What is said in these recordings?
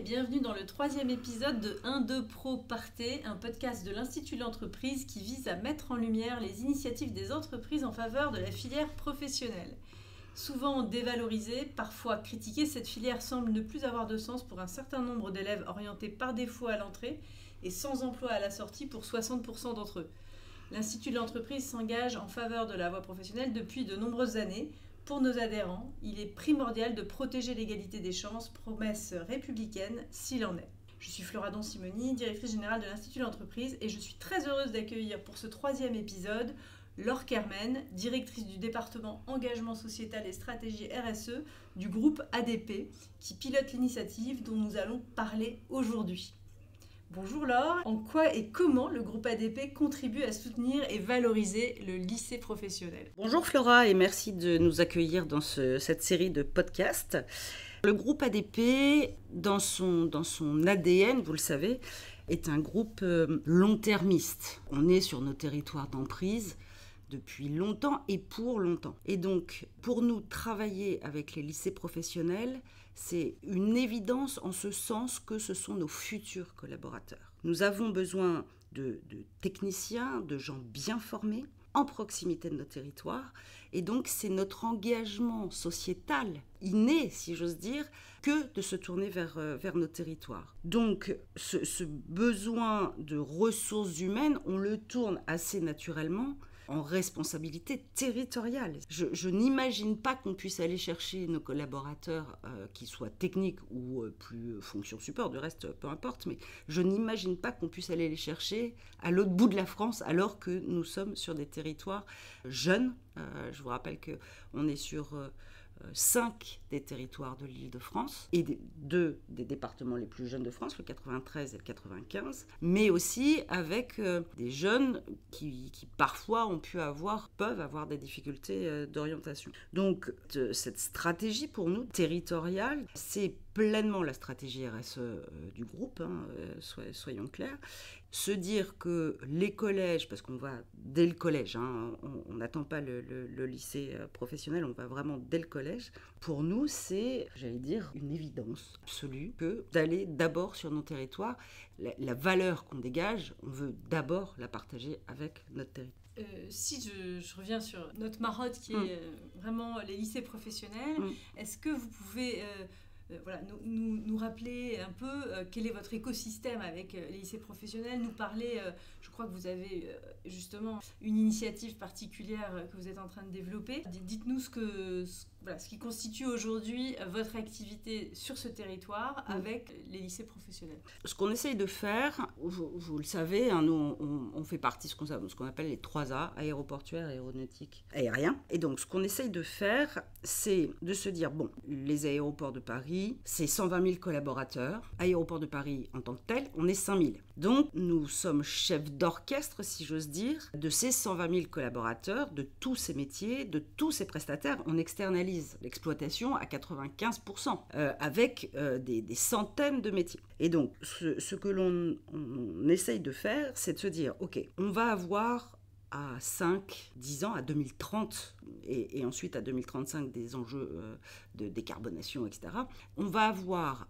bienvenue dans le troisième épisode de 1-2 Pro Partez, un podcast de l'Institut de l'entreprise qui vise à mettre en lumière les initiatives des entreprises en faveur de la filière professionnelle. Souvent dévalorisée, parfois critiquée, cette filière semble ne plus avoir de sens pour un certain nombre d'élèves orientés par défaut à l'entrée et sans emploi à la sortie pour 60% d'entre eux. L'Institut de l'entreprise s'engage en faveur de la voie professionnelle depuis de nombreuses années. Pour nos adhérents, il est primordial de protéger l'égalité des chances, promesse républicaine s'il en est. Je suis Flora Don-Simoni, directrice générale de l'Institut de l'entreprise et je suis très heureuse d'accueillir pour ce troisième épisode Laure Kermen, directrice du département Engagement sociétal et stratégie RSE du groupe ADP, qui pilote l'initiative dont nous allons parler aujourd'hui. Bonjour Laure, en quoi et comment le groupe ADP contribue à soutenir et valoriser le lycée professionnel? Bonjour Flora et merci de nous accueillir dans cette série de podcasts. Le groupe ADP, dans son ADN, vous le savez, est un groupe long-termiste. On est sur nos territoires d'emprise depuis longtemps et pour longtemps. Et donc, pour nous, travailler avec les lycées professionnels, c'est une évidence en ce sens que ce sont nos futurs collaborateurs. Nous avons besoin de techniciens, de gens bien formés, en proximité de nos territoires. Et donc, c'est notre engagement sociétal, inné, si j'ose dire, que de se tourner vers nos territoires. Donc, ce besoin de ressources humaines, on le tourne assez naturellement en responsabilité territoriale. Je n'imagine pas qu'on puisse aller chercher nos collaborateurs, qui soient techniques ou plus fonction support, du reste, peu importe, mais je n'imagine pas qu'on puisse aller les chercher à l'autre bout de la France alors que nous sommes sur des territoires jeunes. Je vous rappelle qu'on est sur 5 des territoires de l'Île-de-France et 2 des départements les plus jeunes de France, le 93 et le 95, mais aussi avec des jeunes qui parfois peuvent avoir des difficultés d'orientation. Donc cette stratégie pour nous, territoriale, c'est pleinement la stratégie RSE du groupe, soyons clairs. Se dire que les collèges, parce qu'on va dès le collège, on n'attend pas le lycée professionnel, on va vraiment dès le collège. Pour nous, c'est, j'allais dire, une évidence absolue que d'aller d'abord sur nos territoires. La valeur qu'on dégage, on veut d'abord la partager avec notre territoire. Si je reviens sur notre marotte qui est vraiment les lycées professionnels, est-ce que vous pouvez nous rappeler un peu quel est votre écosystème avec les lycées professionnels, nous parler, je crois que vous avez justement une initiative particulière que vous êtes en train de développer. Dites-nous ce qui constitue aujourd'hui votre activité sur ce territoire avec les lycées professionnels. Ce qu'on essaye de faire, vous le savez, nous on fait partie de ce qu'on appelle les 3A, aéroportuaire, aéronautique, aérien. Et donc ce qu'on essaye de faire, c'est de se dire, les aéroports de Paris, c'est 120 000 collaborateurs. Aéroport de Paris, en tant que tel, on est 5 000. Donc, nous sommes chefs d'orchestre, si j'ose dire, de ces 120 000 collaborateurs, de tous ces métiers, de tous ces prestataires. On externalise l'exploitation à 95%, avec des centaines de métiers. Et donc, ce que l'on essaye de faire, c'est de se dire, OK, on va avoir à 5, 10 ans, à 2030 et ensuite à 2035 des enjeux de décarbonation, etc. On va avoir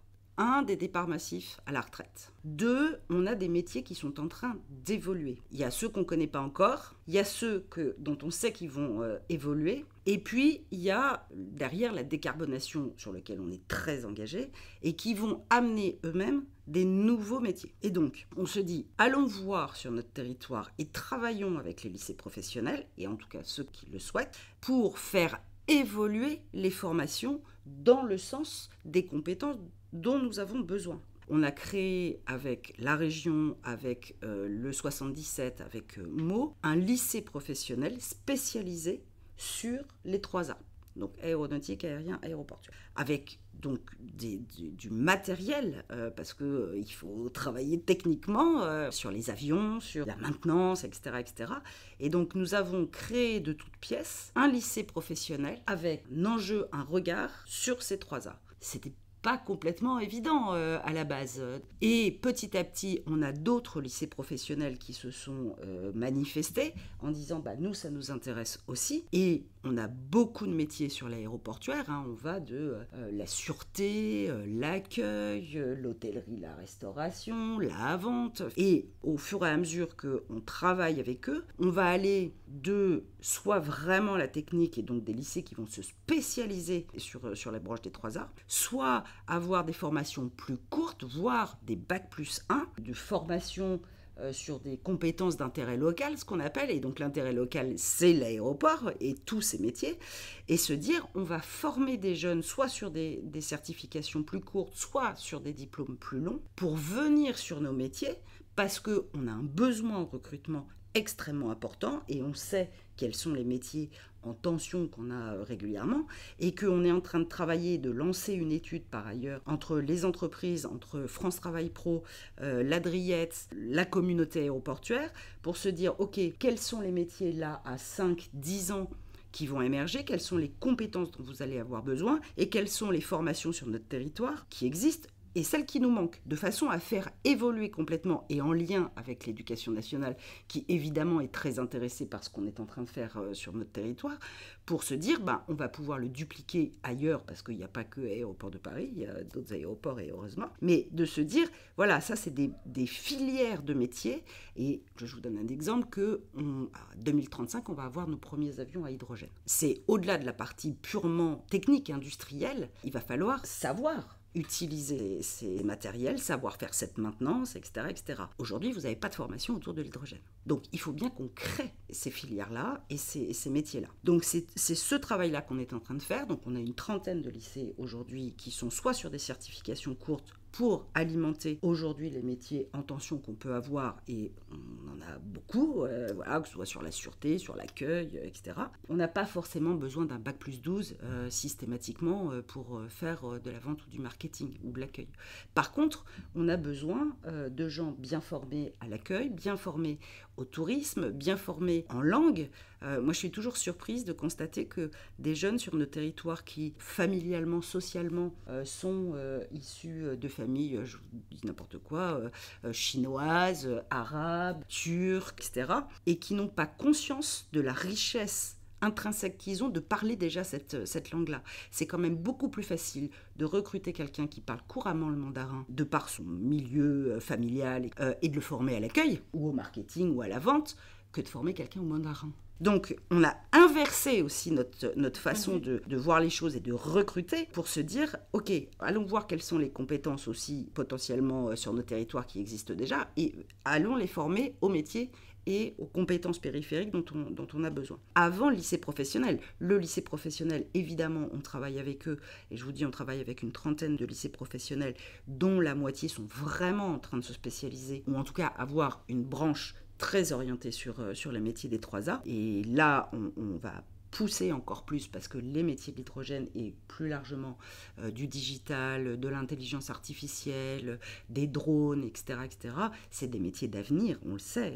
des départs massifs à la retraite. 2, on a des métiers qui sont en train d'évoluer. Il y a ceux qu'on ne connaît pas encore, il y a ceux dont on sait qu'ils vont évoluer, et puis il y a derrière la décarbonation sur laquelle on est très engagé et qui vont amener eux-mêmes des nouveaux métiers. Et donc, on se dit, allons voir sur notre territoire et travaillons avec les lycées professionnels, et en tout cas ceux qui le souhaitent, pour faire évoluer les formations dans le sens des compétences dont nous avons besoin. On a créé avec la région, avec le 77, avec Meaux, un lycée professionnel spécialisé sur les 3A. Donc aéronautique, aérien, aéroportuaire. Avec donc du matériel, parce qu'il faut travailler techniquement sur les avions, sur la maintenance, etc., etc. Et donc nous avons créé de toutes pièces un lycée professionnel avec un enjeu, un regard sur ces 3A. C'était pas complètement évident à la base. Et petit à petit, on a d'autres lycées professionnels qui se sont manifestés en disant nous, ça nous intéresse aussi. Et on a beaucoup de métiers sur l'aéroportuaire. On va de la sûreté, l'accueil, l'hôtellerie, la restauration, la vente. Et au fur et à mesure qu'on travaille avec eux, on va aller de soit vraiment la technique et donc des lycées qui vont se spécialiser sur la branche des 3 arts, soit avoir des formations plus courtes, voire des bac+1, de formation sur des compétences d'intérêt local, ce qu'on appelle, et donc l'intérêt local, c'est l'aéroport et tous ces métiers, et se dire, on va former des jeunes soit sur des certifications plus courtes, soit sur des diplômes plus longs, pour venir sur nos métiers, parce qu'on a un besoin en recrutement extrêmement important, et on sait quels sont les métiers en tension qu'on a régulièrement, et qu'on est en train de travailler, de lancer une étude par ailleurs entre les entreprises, entre France Travail Pro, l'Adriette, la communauté aéroportuaire, pour se dire, ok, quels sont les métiers là à 5-10 ans qui vont émerger, quelles sont les compétences dont vous allez avoir besoin, et quelles sont les formations sur notre territoire qui existent, et celles qui nous manquent, de façon à faire évoluer complètement, et en lien avec l'éducation nationale, qui évidemment est très intéressée par ce qu'on est en train de faire sur notre territoire, pour se dire, on va pouvoir le dupliquer ailleurs, parce qu'il n'y a pas que l'aéroport de Paris, il y a d'autres aéroports, et heureusement, mais de se dire, voilà, ça c'est des filières de métiers, et je vous donne un exemple, qu'en 2035, on va avoir nos premiers avions à hydrogène. C'est au-delà de la partie purement technique, industrielle, il va falloir savoir utiliser ces matériels, savoir faire cette maintenance, etc., etc. Aujourd'hui, vous n'avez pas de formation autour de l'hydrogène. Donc, il faut bien qu'on crée ces filières-là et ces métiers-là. Donc, c'est ce travail-là qu'on est en train de faire. Donc, on a une trentaine de lycées aujourd'hui qui sont soit sur des certifications courtes pour alimenter aujourd'hui les métiers en tension qu'on peut avoir, et on en a beaucoup, que ce soit sur la sûreté, sur l'accueil, etc. On n'a pas forcément besoin d'un bac+12 systématiquement pour faire de la vente ou du marketing ou de l'accueil. Par contre, on a besoin de gens bien formés à l'accueil, bien formés au tourisme, bien formés en langue. Moi, je suis toujours surprise de constater que des jeunes sur nos territoires qui, familialement, socialement, sont issus de familles, je vous dis n'importe quoi, chinoises, arabes, turcs, etc., et qui n'ont pas conscience de la richesse intrinsèque qu'ils ont de parler déjà cette langue-là. C'est quand même beaucoup plus facile de recruter quelqu'un qui parle couramment le mandarin de par son milieu familial et de le former à l'accueil ou au marketing ou à la vente que de former quelqu'un au mandarin. Donc, on a inversé aussi notre façon de voir les choses et de recruter pour se dire, ok, allons voir quelles sont les compétences aussi potentiellement sur nos territoires qui existent déjà et allons les former au métier et aux compétences périphériques dont on a besoin. Avant le lycée professionnel, évidemment, on travaille avec eux, et je vous dis, on travaille avec une trentaine de lycées professionnels, dont la moitié sont vraiment en train de se spécialiser, ou en tout cas avoir une branche très orientée sur les métiers des 3A. Et là, on va pousser encore plus parce que les métiers de l'hydrogène et plus largement du digital, de l'intelligence artificielle, des drones, etc., c'est des métiers d'avenir, on le sait,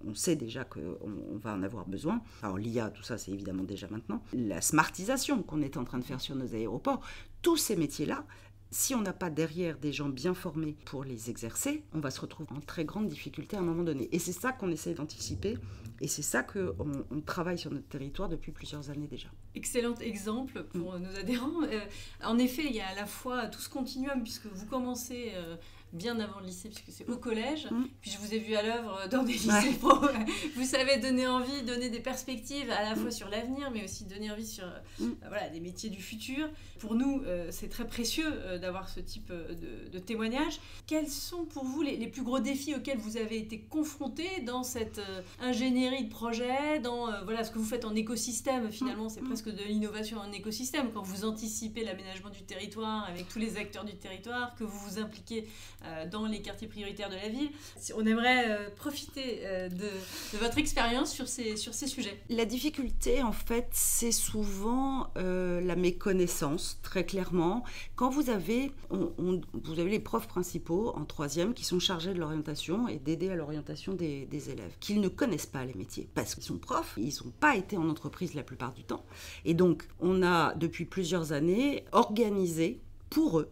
on sait déjà qu'on va en avoir besoin. Alors l'IA, tout ça, c'est évidemment déjà maintenant. La smartisation qu'on est en train de faire sur nos aéroports, tous ces métiers-là, si on n'a pas derrière des gens bien formés pour les exercer, on va se retrouver en très grande difficulté à un moment donné. Et c'est ça qu'on essaie d'anticiper, et c'est ça qu'on travaille sur notre territoire depuis plusieurs années déjà. Excellent exemple pour nos adhérents. En effet, il y a à la fois tout ce continuum, puisque vous commencez bien avant le lycée, puisque c'est au collège, puis je vous ai vu à l'œuvre dans des lycées pro. Vous savez donner envie, donner des perspectives à la fois sur l'avenir, mais aussi donner envie sur des métiers du futur. Pour nous, c'est très précieux d'avoir ce type de témoignage. Quels sont pour vous les plus gros défis auxquels vous avez été confrontés dans cette ingénierie de projet, dans ce que vous faites en écosystème? Finalement, c'est presque de l'innovation en écosystème, quand vous anticipez l'aménagement du territoire avec tous les acteurs du territoire, que vous vous impliquez dans les quartiers prioritaires de la ville. On aimerait profiter de votre expérience sur ces sujets. La difficulté, en fait, c'est souvent la méconnaissance, très clairement. Quand vous avez les profs principaux en 3e qui sont chargés de l'orientation et d'aider à l'orientation des élèves, qu'ils ne connaissent pas les métiers, parce qu'ils sont profs, ils n'ont pas été en entreprise la plupart du temps. temps. Et donc, on a, depuis plusieurs années, organisé pour eux,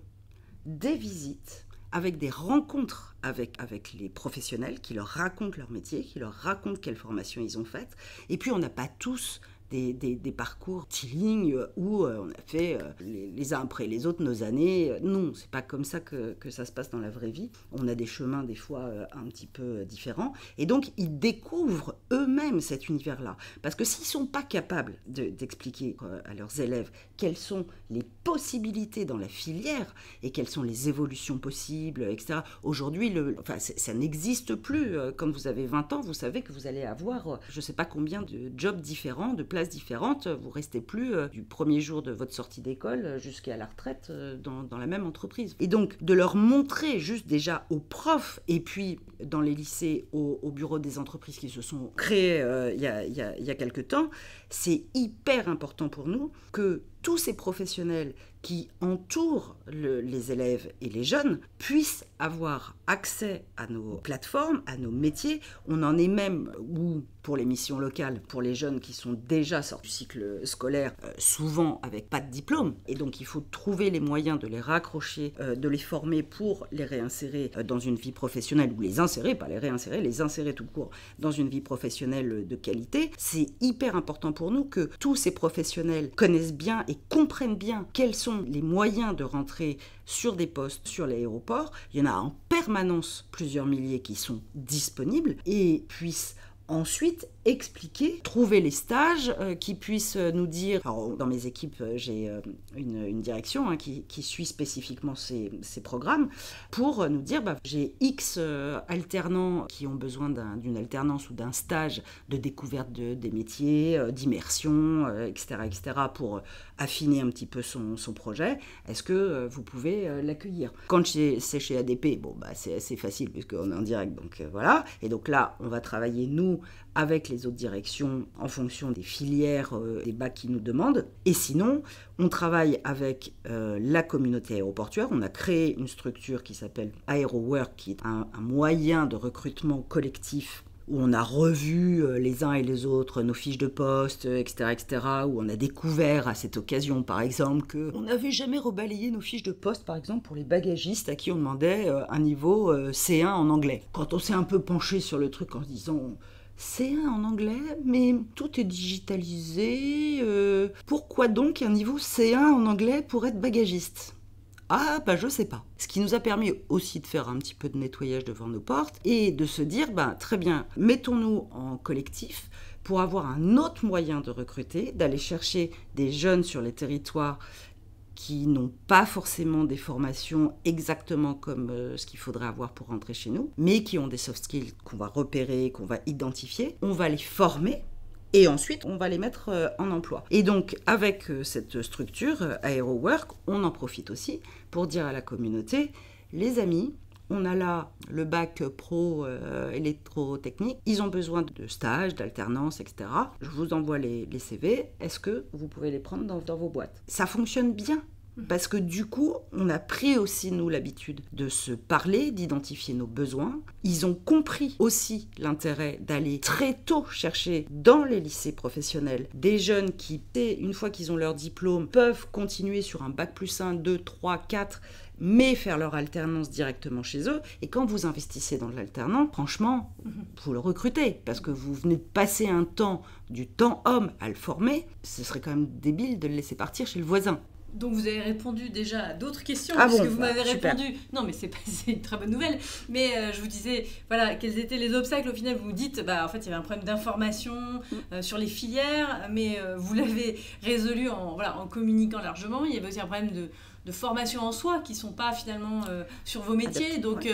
des visites, avec des rencontres avec les professionnels qui leur racontent leur métier, qui leur racontent quelle formation ils ont faite. Et puis, on n'a pas tous des parcours T-Lignes où on a fait les uns après les autres nos années. Non, c'est pas comme ça que ça se passe dans la vraie vie. On a des chemins des fois un petit peu différents. Et donc, ils découvrent eux-mêmes cet univers-là. Parce que s'ils sont pas capables d'expliquer à leurs élèves quelles sont les possibilités dans la filière et quelles sont les évolutions possibles, etc. Aujourd'hui, ça n'existe plus. Quand vous avez 20 ans, vous savez que vous allez avoir je ne sais pas combien de jobs différents, de places différentes. Vous ne restez plus du premier jour de votre sortie d'école jusqu'à la retraite dans la même entreprise. Et donc, de leur montrer juste déjà aux profs et puis dans les lycées, au bureau des entreprises qui se sont créés il y a quelque temps, c'est hyper important pour nous que tous ces professionnels qui entourent les élèves et les jeunes puissent avoir accès à nos plateformes, à nos métiers. On en est même, ou pour les missions locales, pour les jeunes qui sont déjà sortis du cycle scolaire, souvent avec pas de diplôme. Et donc il faut trouver les moyens de les raccrocher, de les former pour les réinsérer dans une vie professionnelle, ou les insérer, pas les réinsérer, les insérer tout court dans une vie professionnelle de qualité. C'est hyper important pour nous que tous ces professionnels connaissent bien et comprennent bien quels sont les moyens de rentrer sur des postes sur l'aéroport. Il y en a en permanence plusieurs milliers qui sont disponibles et puissent ensuite expliquer, trouver les stages qui puissent nous dire... Alors, dans mes équipes, j'ai une direction qui suit spécifiquement ces programmes pour nous dire j'ai X alternants qui ont besoin d'une alternance ou d'un stage de découverte des métiers, d'immersion, etc., pour affiner un petit peu son projet. Est-ce que vous pouvez l'accueillir? Quand c'est chez ADP, c'est assez facile puisqu'on est en direct, donc voilà. Et donc là, on va travailler, nous, avec les autres directions en fonction des filières, des bacs qui nous demandent. Et sinon, on travaille avec la communauté aéroportuaire. On a créé une structure qui s'appelle AeroWork, qui est un moyen de recrutement collectif où on a revu les uns et les autres nos fiches de poste, etc., où on a découvert à cette occasion, par exemple, qu'on n'avait jamais rebalayé nos fiches de poste, par exemple, pour les bagagistes à qui on demandait un niveau C1 en anglais. Quand on s'est un peu penché sur le truc en se disant... C1 en anglais, mais tout est digitalisé. Pourquoi donc un niveau C1 en anglais pour être bagagiste ? Je sais pas. Ce qui nous a permis aussi de faire un petit peu de nettoyage devant nos portes et de se dire, très bien, mettons-nous en collectif pour avoir un autre moyen de recruter, d'aller chercher des jeunes sur les territoires qui n'ont pas forcément des formations exactement comme ce qu'il faudrait avoir pour rentrer chez nous, mais qui ont des soft skills qu'on va repérer, qu'on va identifier. On va les former et ensuite on va les mettre en emploi. Et donc avec cette structure AeroWork, on en profite aussi pour dire à la communauté, les amis, on a là le bac pro électrotechnique. Ils ont besoin de stages, d'alternance, etc. Je vous envoie les CV. Est-ce que vous pouvez les prendre dans vos boîtes ? Ça fonctionne bien. Parce que du coup, on a pris aussi, nous, l'habitude de se parler, d'identifier nos besoins. Ils ont compris aussi l'intérêt d'aller très tôt chercher dans les lycées professionnels des jeunes qui, une fois qu'ils ont leur diplôme, peuvent continuer sur un bac plus 1, 2, 3, 4, mais faire leur alternance directement chez eux. Et quand vous investissez dans l'alternant, franchement, vous le recrutez, parce que vous venez de passer du temps homme à le former. Ce serait quand même débile de le laisser partir chez le voisin. Donc vous avez répondu déjà à d'autres questions, puisque vous m'avez répondu. Non, mais c'est une très bonne nouvelle. Mais je vous disais, voilà, quels étaient les obstacles. Au final, vous vous dites, en fait, il y avait un problème d'information sur les filières, mais vous l'avez résolu en communiquant largement. Il y avait aussi un problème de formation en soi qui ne sont pas finalement sur vos métiers. Donc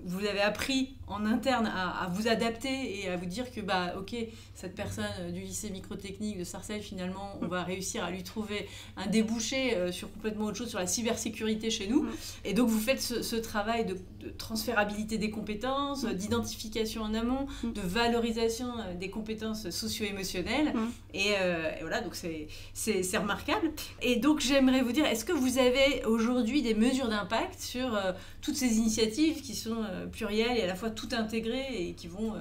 vous avez appris en interne à vous adapter et à vous dire que ok, cette personne du lycée microtechnique de Sarcelles, finalement on va réussir à lui trouver un débouché sur complètement autre chose, sur la cybersécurité chez nous. Et donc vous faites ce travail de transférabilité des compétences, d'identification en amont, de valorisation des compétences socio-émotionnelles. Et voilà, donc c'est remarquable. Et donc j'aimerais vous dire, est-ce que vous avez aujourd'hui des mesures d'impact sur toutes ces initiatives qui sont plurielles et à la fois tout intégrées et qui vont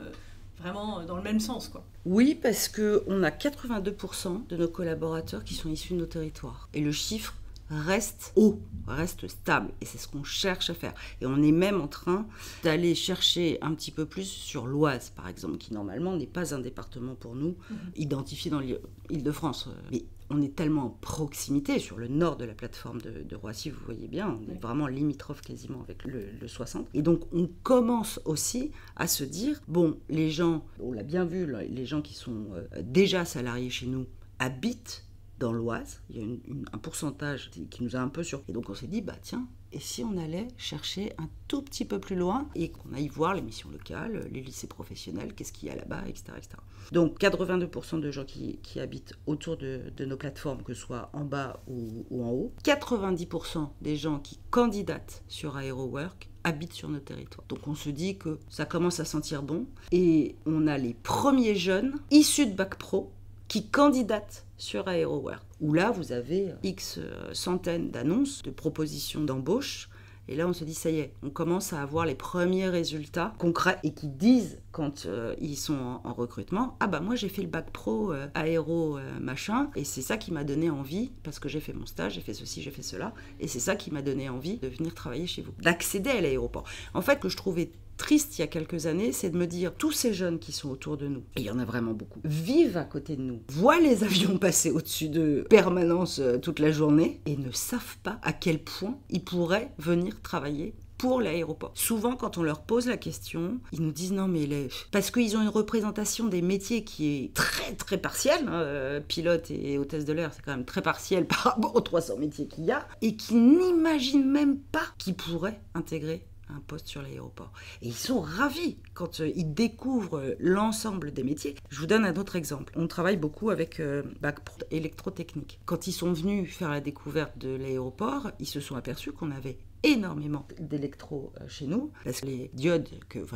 vraiment dans le même sens, quoi? Oui, parce qu'on a 82% de nos collaborateurs qui sont issus de nos territoires. Et le chiffre reste haut, reste stable. Et c'est ce qu'on cherche à faire. Et on est même en train d'aller chercher un petit peu plus sur l'Oise, par exemple, qui normalement n'est pas un département pour nous, identifié dans l'Île-de-France. Mais on est tellement en proximité sur le nord de la plateforme de Roissy, vous voyez bien, on est vraiment limitrophe quasiment avec le 60. Et donc on commence aussi à se dire, bon, les gens, on l'a bien vu, les gens qui sont déjà salariés chez nous habitent dans l'Oise, il y a un pourcentage qui nous a un peu surpris. Et donc on s'est dit, bah tiens, et si on allait chercher un tout petit peu plus loin et qu'on aille voir les missions locales, les lycées professionnels, qu'est-ce qu'il y a là-bas, etc., etc. Donc 82% de gens qui habitent autour de nos plateformes, que ce soit en bas ou en haut. 90% des gens qui candidatent sur AeroWork habitent sur nos territoires. Donc on se dit que ça commence à sentir bon. Et on a les premiers jeunes issus de Bac Pro qui candidatent sur AeroWork, où là, vous avez X centaines d'annonces, de propositions d'embauche. Et là, on se dit, ça y est, on commence à avoir les premiers résultats concrets et qui disent, quand ils sont en recrutement, ah bah moi, j'ai fait le bac pro aéro machin, et c'est ça qui m'a donné envie, parce que j'ai fait mon stage, j'ai fait ceci, j'ai fait cela, et c'est ça qui m'a donné envie de venir travailler chez vous, d'accéder à l'aéroport. En fait, que je trouvais triste il y a quelques années, c'est de me dire, tous ces jeunes qui sont autour de nous, et il y en a vraiment beaucoup, vivent à côté de nous, voient les avions passer au-dessus de permanence toute la journée, et ne savent pas à quel point ils pourraient venir travailler pour l'aéroport. Souvent, quand on leur pose la question, ils nous disent non, mais parce qu'ils ont une représentation des métiers qui est très très partielle, pilote et hôtesse de l'air, c'est quand même très partiel par rapport aux 300 métiers qu'il y a, et qui n'imaginent même pas qu'ils pourraient intégrer un poste sur l'aéroport. Et ils sont ravis quand ils découvrent l'ensemble des métiers. Je vous donne un autre exemple. On travaille beaucoup avec Bac Pro électrotechnique. Quand ils sont venus faire la découverte de l'aéroport, ils se sont aperçus qu'on avait énormément d'électro chez nous, parce que les diodes,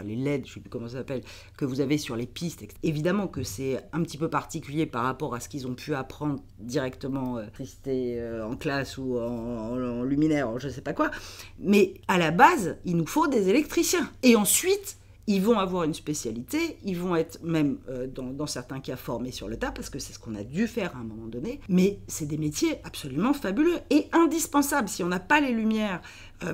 les LED, je ne sais plus comment ça s'appelle, que vous avez sur les pistes, évidemment que c'est un petit peu particulier par rapport à ce qu'ils ont pu apprendre directement en classe ou en luminaire, je ne sais pas quoi, mais à la base, il nous faut des électriciens. Et ensuite, ils vont avoir une spécialité, ils vont être même, dans certains cas, formés sur le tas, parce que c'est ce qu'on a dû faire à un moment donné, mais c'est des métiers absolument fabuleux et indispensables. Si on n'a pas les lumières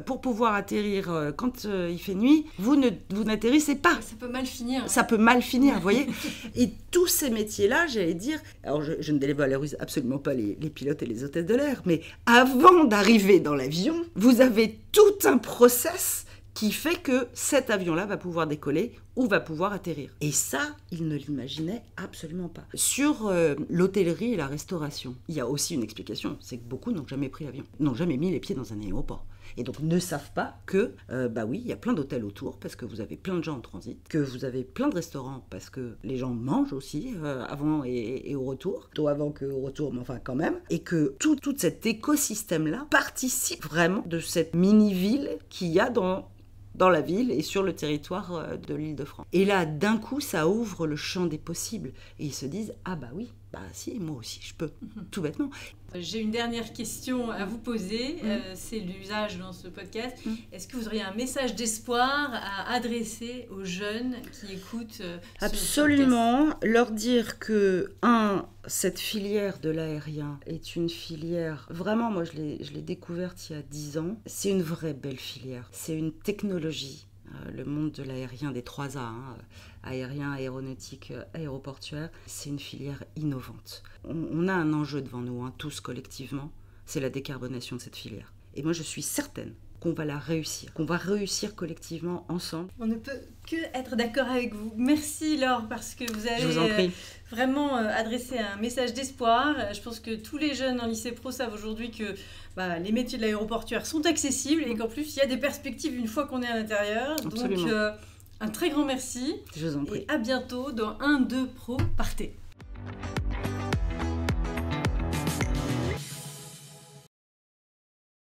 pour pouvoir atterrir quand il fait nuit, vous n'atterrissez pas. Ça peut mal finir. Ça peut mal finir, vous voyez. Et tous ces métiers-là, j'allais dire, alors je ne dévalorise absolument pas les pilotes et les hôtesses de l'air, mais avant d'arriver dans l'avion, vous avez tout un process qui fait que cet avion-là va pouvoir décoller ou va pouvoir atterrir. Et ça, ils ne l'imaginaient absolument pas. Sur l'hôtellerie et la restauration, il y a aussi une explication, c'est que beaucoup n'ont jamais pris l'avion, n'ont jamais mis les pieds dans un aéroport. Et donc ne savent pas que, oui, il y a plein d'hôtels autour, parce que vous avez plein de gens en transit, que vous avez plein de restaurants, parce que les gens mangent aussi, avant et au retour, plutôt avant qu'au retour, mais enfin quand même, et que tout cet écosystème-là participe vraiment de cette mini-ville qu'il y a dans la ville et sur le territoire de l'Île-de-France. Et là, d'un coup, ça ouvre le champ des possibles. Et ils se disent, ah bah oui, bah si, moi aussi, je peux, tout bêtement. J'ai une dernière question à vous poser, c'est l'usage dans ce podcast. Est-ce que vous auriez un message d'espoir à adresser aux jeunes qui écoutent Absolument, leur dire que, cette filière de l'aérien est une filière, vraiment, moi je l'ai découverte il y a 10 ans, c'est une vraie belle filière, c'est une technologie. Le monde de l'aérien, des 3A, aérien, aéronautique, aéroportuaire, c'est une filière innovante. On a un enjeu devant nous, tous collectivement, c'est la décarbonation de cette filière. Et moi, je suis certaine qu'on va la réussir, qu'on va réussir collectivement ensemble. On ne peut que être d'accord avec vous. Merci Laure, parce que vous Je vous en avez prie. Vraiment adressé un message d'espoir. Je pense que tous les jeunes en lycée pro savent aujourd'hui que les métiers de l'aéroportuaire sont accessibles et qu'en plus, il y a des perspectives une fois qu'on est à l'intérieur. Absolument. Donc, un très grand merci. Je vous en prie. Et à bientôt dans 1-2 Pro Partez.